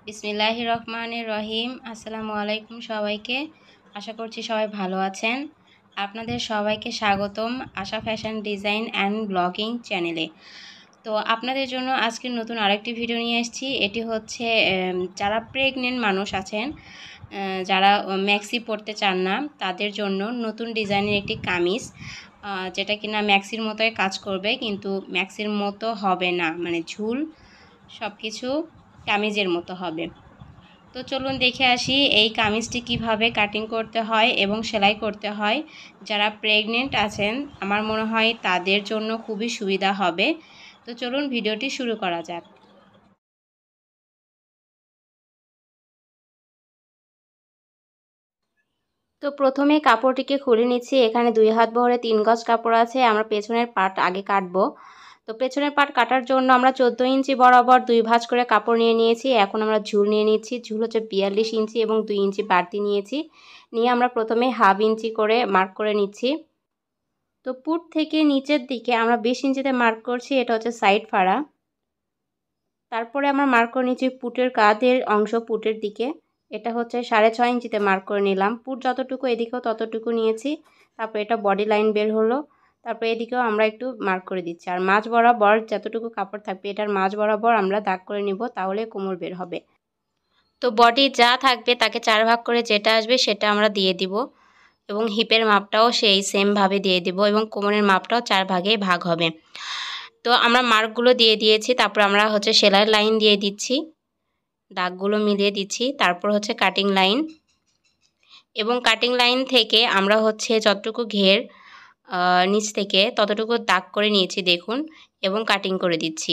বিসমিল্লাহির রহমানির রহিম। আসসালামু আলাইকুম সবাইকে। আশা করছি সবাই ভালো আছেন। আপনাদের সবাইকে স্বাগতম আশা ফ্যাশন ডিজাইন অ্যান্ড ব্লগিং চ্যানেলে। তো আপনাদের জন্য আজকে নতুন আরেকটি ভিডিও নিয়ে এসেছি। এটি হচ্ছে যারা প্রেগনেন্ট মানুষ আছেন, যারা ম্যাক্সি পরতে চান না, তাদের জন্য নতুন ডিজাইনের একটি কামিজ, যেটা কিনা ম্যাক্সির মতোই কাজ করবে, কিন্তু ম্যাক্সির মতো হবে না, মানে ঝুল সব কিছু কামিজের মতো হবে। তো চলুন দেখে আসি এই কামিজটি কিভাবে কাটিং করতে হয় এবং সেলাই করতে হয়। যারা প্রেগনেন্ট আছেন, আমার মনে হয় তাদের জন্য খুবই সুবিধা হবে। তো চলুন ভিডিওটি শুরু করা যাক। তো প্রথমে কাপড়টিকে খুলে নিচ্ছি। এখানে 2 হাত বহরে 3 গজ কাপড় আছে। আমরা পেছনের পার্ট আগে কাটবো। তো পেছনের পার্ট কাটার জন্য আমরা 14 ইঞ্চি বরাবর 2 ভাঁজ করে কাপড় নিয়ে নিয়েছি। এখন আমরা ঝুল নিয়ে নিচ্ছি। ঝুল হচ্ছে 42 ইঞ্চি এবং 2 ইঞ্চি বাড়তি নিয়েছি। নিয়ে আমরা প্রথমে হাফ ইঞ্চি করে মার্ক করে নিচ্ছি। তো পুট থেকে নিচের দিকে আমরা 20 ইঞ্চিতে মার্ক করছি, এটা হচ্ছে সাইড ফাড়া। তারপরে আমরা মার্ক করে নিচ্ছি পুটের কাঁধের অংশ, পুটের দিকে এটা হচ্ছে 6.5 ইঞ্চিতে মার্ক করে নিলাম। পুট যতটুকু এদিকেও ততটুকু নিয়েছি। তারপর এটা বডি লাইন বের হলো। তারপর এদিকেও আমরা একটু মার্ক করে দিচ্ছি। আর মাঝ বরাবর যতটুকু কাপড় থাকবে এটার মাঝ বরাবর আমরা দাগ করে নিব, তাহলে কোমর বের হবে। তো বডি যা থাকবে তাকে 4 ভাগ করে যেটা আসবে সেটা আমরা দিয়ে দিব, এবং হিপের মাপটাও সেই সেমভাবে দিয়ে দিব, এবং কোমরের মাপটাও 4 ভাগে ভাগ হবে। তো আমরা মার্কগুলো দিয়ে দিয়েছি। তারপর আমরা হচ্ছে সেলাইয়ের লাইন দিয়ে দিচ্ছি, দাগগুলো মিলিয়ে দিচ্ছি। তারপর হচ্ছে কাটিং লাইন, এবং কাটিং লাইন থেকে আমরা হচ্ছে যতটুকু ঘের নিচ থেকে ততটুকু দাগ করে নিয়েছি দেখুন, এবং কাটিং করে দিচ্ছি।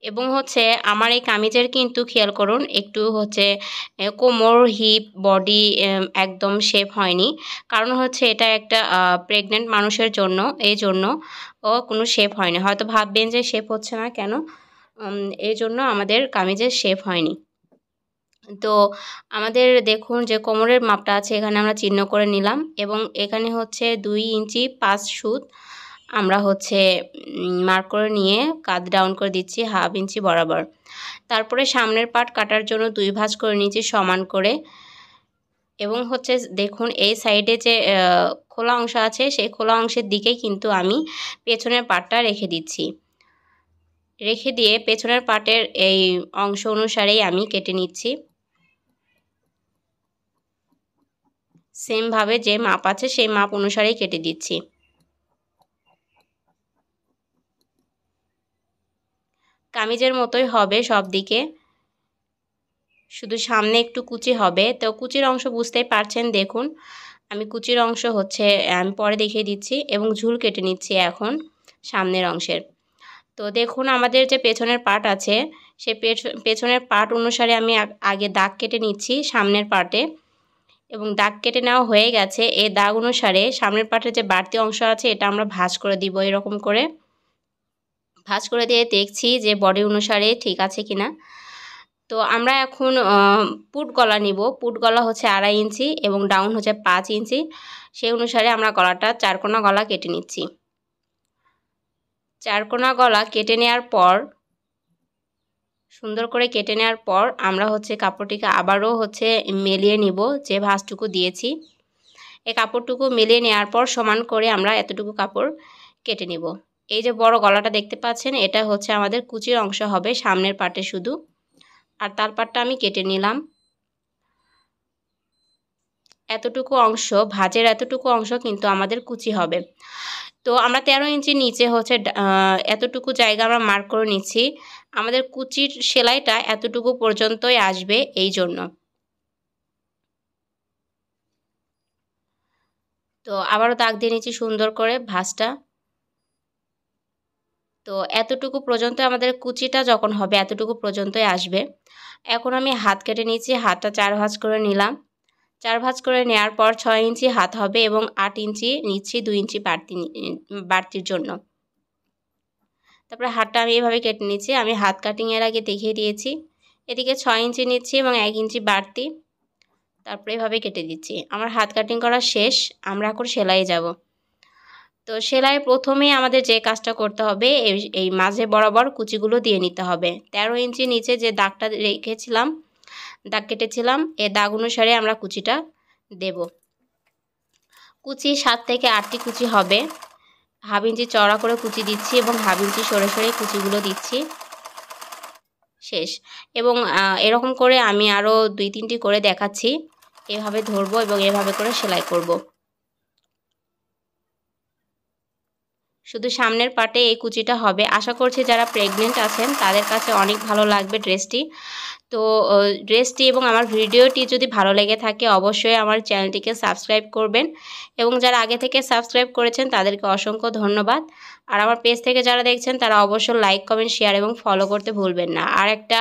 এবং হচ্ছে আমার এই কামিজের কিন্তু খেয়াল করুন, একটু হচ্ছে কোমর, হিপ, বডি একদম শেপ হয়নি। কারণ হচ্ছে এটা একটা প্রেগনেন্ট মানুষের জন্য, এই জন্য কোনো শেপ হয়নি। হয়তো ভাববেন যে শেপ হচ্ছে না কেন, এই জন্য আমাদের কামিজের শেপ হয়নি। তো আমাদের দেখুন যে কোমরের মাপটা আছে, এখানে আমরা চিহ্ন করে নিলাম, এবং এখানে হচ্ছে 2 ইঞ্চি 5 সুত আমরা হচ্ছে মার্ক করে নিয়ে কাঁধ ডাউন করে দিচ্ছি হাফ ইঞ্চি বরাবর। তারপরে সামনের পার্ট কাটার জন্য 2 ভাঁজ করে নিয়েছি সমান করে, এবং হচ্ছে দেখুন এই সাইডে যে খোলা অংশ আছে সেই খোলা অংশের দিকেই কিন্তু আমি পেছনের পার্টটা রেখে দিচ্ছি। রেখে দিয়ে পেছনের পার্টের এই অংশ অনুসারেই আমি কেটে নিচ্ছি। সেমভাবে যে মাপ আছে সেই মাপ অনুসারেই কেটে দিচ্ছি। কামিজের মতোই হবে সব দিকে, শুধু সামনে একটু কুচি হবে। তো কুচির অংশ বুঝতেই পারছেন, দেখুন আমি কুচির অংশ হচ্ছে আমি পরে দেখিয়ে দিচ্ছি, এবং ঝুল কেটে নিচ্ছি এখন সামনের অংশের। তো দেখুন আমাদের যে পেছনের পার্ট আছে সেই পেছনের পার্ট অনুসারে আমি আগে দাগ কেটে নিচ্ছি সামনের পার্টে, এবং দাগ কেটে নেওয়া হয়ে গেছে। এই দাগ অনুসারে সামনের পার্টের যে বাড়তি অংশ আছে এটা আমরা ভাঁজ করে দিব। এরকম করে ভাঁজ করে দিয়ে দেখছি যে বডি অনুসারে ঠিক আছে কিনা। তো আমরা এখন পুট গলা নিব। পুট গলা হচ্ছে 2.5 ইঞ্চি এবং ডাউন হচ্ছে 5 ইঞ্চি। সেই অনুসারে আমরা গলাটা 4 কোনা গলা কেটে নিচ্ছি। 4 কোনা গলা কেটে নেওয়ার পর, সুন্দর করে কেটে নেওয়ার পর আমরা হচ্ছে কাপড়টিকে আবারও হচ্ছে মেলিয়ে নিব যে ভাঁজটুকু দিয়েছি। এই কাপড়টুকু মেলিয়ে নেওয়ার পর সমান করে আমরা এতটুকু কাপড় কেটে নিব। এই যে বড় গলাটা দেখতে পাচ্ছেন এটা হচ্ছে আমাদের কুচির অংশ হবে সামনের পার্টে শুধু, আর তার পার্টটা আমি কেটে নিলাম। এতটুকু অংশ, ভাঁজের এতটুকু অংশ কিন্তু আমাদের কুচি হবে। তো আমরা 13 ইঞ্চি নিচে হচ্ছে এতটুকু জায়গা আমরা মার্ক করে নিচ্ছি। আমাদের কুচির সেলাইটা এতটুকু পর্যন্তই আসবে, এই জন্য। তো আবারও দাগ দিয়ে নিচ্ছি সুন্দর করে ভাঁজটা। তো এতটুকু পর্যন্ত আমাদের কুচিটা যখন হবে এতটুকু পর্যন্তই আসবে। এখন আমি হাত কেটে নিচ্ছি, হাতটা 4 ভাঁজ করে নিলাম। 4 ভাঁজ করে নেওয়ার পর 6 ইঞ্চি হাত হবে, এবং 8 ইঞ্চি নিচ্ছি 2 ইঞ্চি বাড়তির জন্য। তারপরে হাতটা আমি এভাবে কেটে নিচ্ছি। আমি হাত কাটিংয়ের আগে দেখিয়ে দিয়েছি। এদিকে 6 ইঞ্চি নিচ্ছি এবং 1 ইঞ্চি বাড়তি, তারপরে এভাবে কেটে দিচ্ছি। আমার হাত কাটিং করা শেষ, আমরা এখন সেলাই যাব। তো সেলাই প্রথমে আমাদের যে কাজটা করতে হবে এই মাঝে বরাবর কুচিগুলো দিয়ে নিতে হবে। 13 ইঞ্চি নিচে যে দাগটা রেখেছিলাম, দাগ কেটেছিলাম, এই দাগ অনুসারে আমরা কুচিটা দেব। কুচি 7 থেকে 8টি কুচি হবে। হাফ ইঞ্চি চওড়া করে কুচি দিচ্ছি এবং হাফ ইঞ্চি সরে সরে কুচিগুলো দিচ্ছি। শেষ। এবং এরকম করে আমি আরও 2-3টি করে দেখাচ্ছি। এভাবে ধরবো এবং এভাবে করে সেলাই করব। শুধু সামনের পাটে এই কুচিটা হবে। আশা করছি যারা প্রেগনেন্ট আছেন তাদের কাছে অনেক ভালো লাগবে ড্রেসটি। তো ড্রেসটি এবং আমার ভিডিওটি যদি ভালো লেগে থাকে অবশ্যই আমার চ্যানেলটিকে সাবস্ক্রাইব করবেন এবং যারা আগে থেকে সাবস্ক্রাইব করেছেন তাদেরকে অসংখ্য ধন্যবাদ। আর আমার পেজ থেকে যারা দেখছেন তারা অবশ্যই লাইক, কমেন্ট, শেয়ার এবং ফলো করতে ভুলবেন না। আর একটা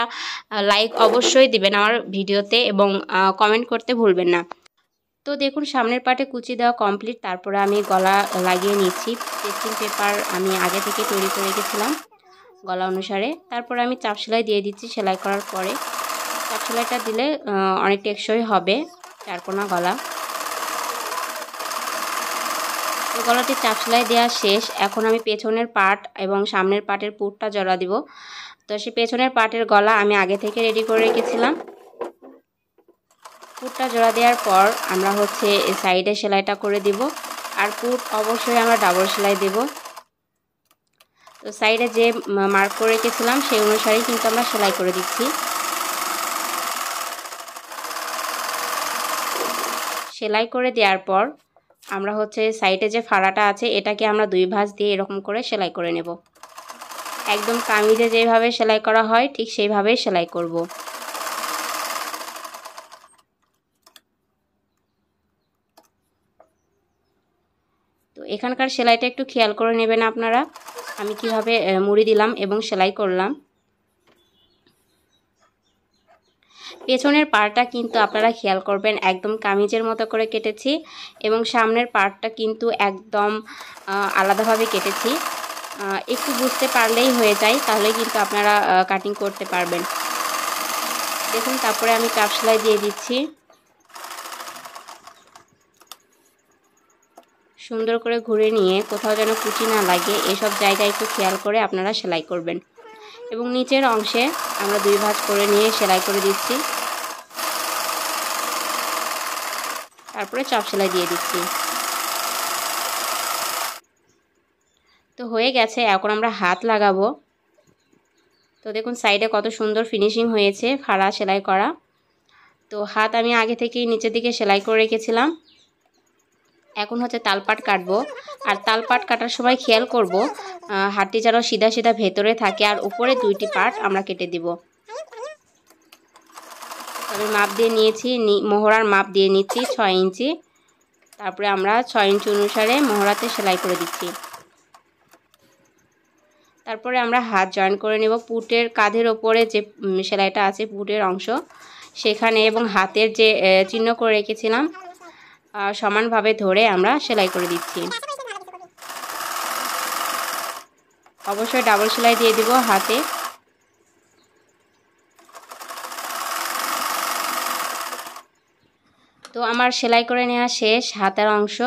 লাইক অবশ্যই দিবেন আমার ভিডিওতে এবং কমেন্ট করতে ভুলবেন না। তো দেখুন সামনের পাটে কুচি দেওয়া কমপ্লিট। তারপরে আমি গলা লাগিয়ে নিচ্ছি। পেস্টিং পেপার আমি আগে থেকে তৈরি করে রেখেছিলাম গলা অনুসারে। তারপরে আমি চাপ সেলাই দিয়ে দিচ্ছি। সেলাই করার পরে চাপ সেলাইটা দিলে অনেক টেকসই হবে চারকোনা গলা। তো গলাটি চাপ সেলাই দেওয়া শেষ। এখন আমি পেছনের পাট এবং সামনের পাটের পুরটা জড়া দিব। তো সেই পেছনের পাটের গলা আমি আগে থেকে রেডি করে রেখেছিলাম। পুরটা জোড়া দেওয়ার পর আমরা হচ্ছে সাইডে সেলাইটা করে দিব। আর পুর অবশ্যই আমরা ডাবল সেলাই দেব। তো সাইডে যে মার্ক করে রেখেছিলাম সেই অনুসারেই কিন্তু আমরা সেলাই করে দিচ্ছি। সেলাই করে দেওয়ার পর আমরা হচ্ছে সাইডে যে ফাড়াটা আছে এটাকে আমরা 2 ভাঁজ দিয়ে এরকম করে সেলাই করে নেব। একদম কামিজে যেভাবে সেলাই করা হয় ঠিক সেইভাবেই সেলাই করব। তো এখানকার সেলাইটা একটু খেয়াল করে নেবেন আপনারা, আমি কিভাবে মুড়ি দিলাম এবং সেলাই করলাম। পেছনের পার্টটা কিন্তু আপনারা খেয়াল করবেন একদম কামিজের মতো করে কেটেছি এবং সামনের পার্টটা কিন্তু একদম আলাদাভাবে কেটেছি। একটু বুঝতে পারলেই হয়ে যায়, তাহলে কিন্তু আপনারা কাটিং করতে পারবেন। দেখুন তারপরে আমি চাপ সেলাই দিয়ে দিচ্ছি। সুন্দর করে ঘুরে নিয়ে কোথাও যেন কুচি না লাগে এসব জায়গায় একটু খেয়াল করে আপনারা সেলাই করবেন। এবং নিচের অংশে আমরা 2 ভাঁজ করে নিয়ে সেলাই করে দিচ্ছি। তারপরে চাপ সেলাই দিয়ে দিচ্ছি। তো হয়ে গেছে, এখন আমরা হাত লাগাবো। তো দেখুন সাইডে কত সুন্দর ফিনিশিং হয়েছে ফাড়া সেলাই করা। তো হাত আমি আগে থেকেই নিচের দিকে সেলাই করে রেখেছিলাম। এখন হচ্ছে তালপাট কাটবো। আর তালপাট কাটার সময় খেয়াল করব হাতটি যেন সিধা সিধা ভেতরে থাকে আর উপরে 2টি পার্ট আমরা কেটে দিব। আমি মাপ দিয়ে নিয়েছি, মোহরার মাপ দিয়ে নিচ্ছি 6 ইঞ্চি। তারপরে আমরা 6 ইঞ্চি অনুসারে মোহরাতে সেলাই করে দিচ্ছি। তারপরে আমরা হাত জয়েন করে নেব। পুটের কাঁধের ওপরে যে সেলাইটা আছে পুটের অংশ সেখানে এবং হাতের যে চিহ্ন করে রেখেছিলাম সমানভাবে ধরে আমরা সেলাই করে দিচ্ছি। অবশ্যই ডাবল সেলাই দিয়ে দিব হাতে। তো আমার সেলাই করে নেওয়া শেষ হাতের অংশ।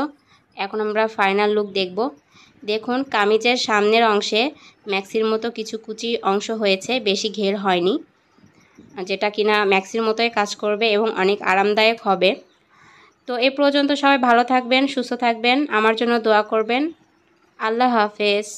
এখন আমরা ফাইনাল লুক দেখব। দেখুন কামিজের সামনের অংশে ম্যাক্সির মতো কিছু কুচি অংশ হয়েছে, বেশি ঘের হয়নি, যেটা কিনা ম্যাক্সির মতোই কাজ করবে এবং অনেক আরামদায়ক হবে। তো এই পর্যন্ত সবাই ভালো থাকবেন, সুস্থ থাকবেন, আমার জন্য দোয়া করবেন। আল্লাহ হাফেজ।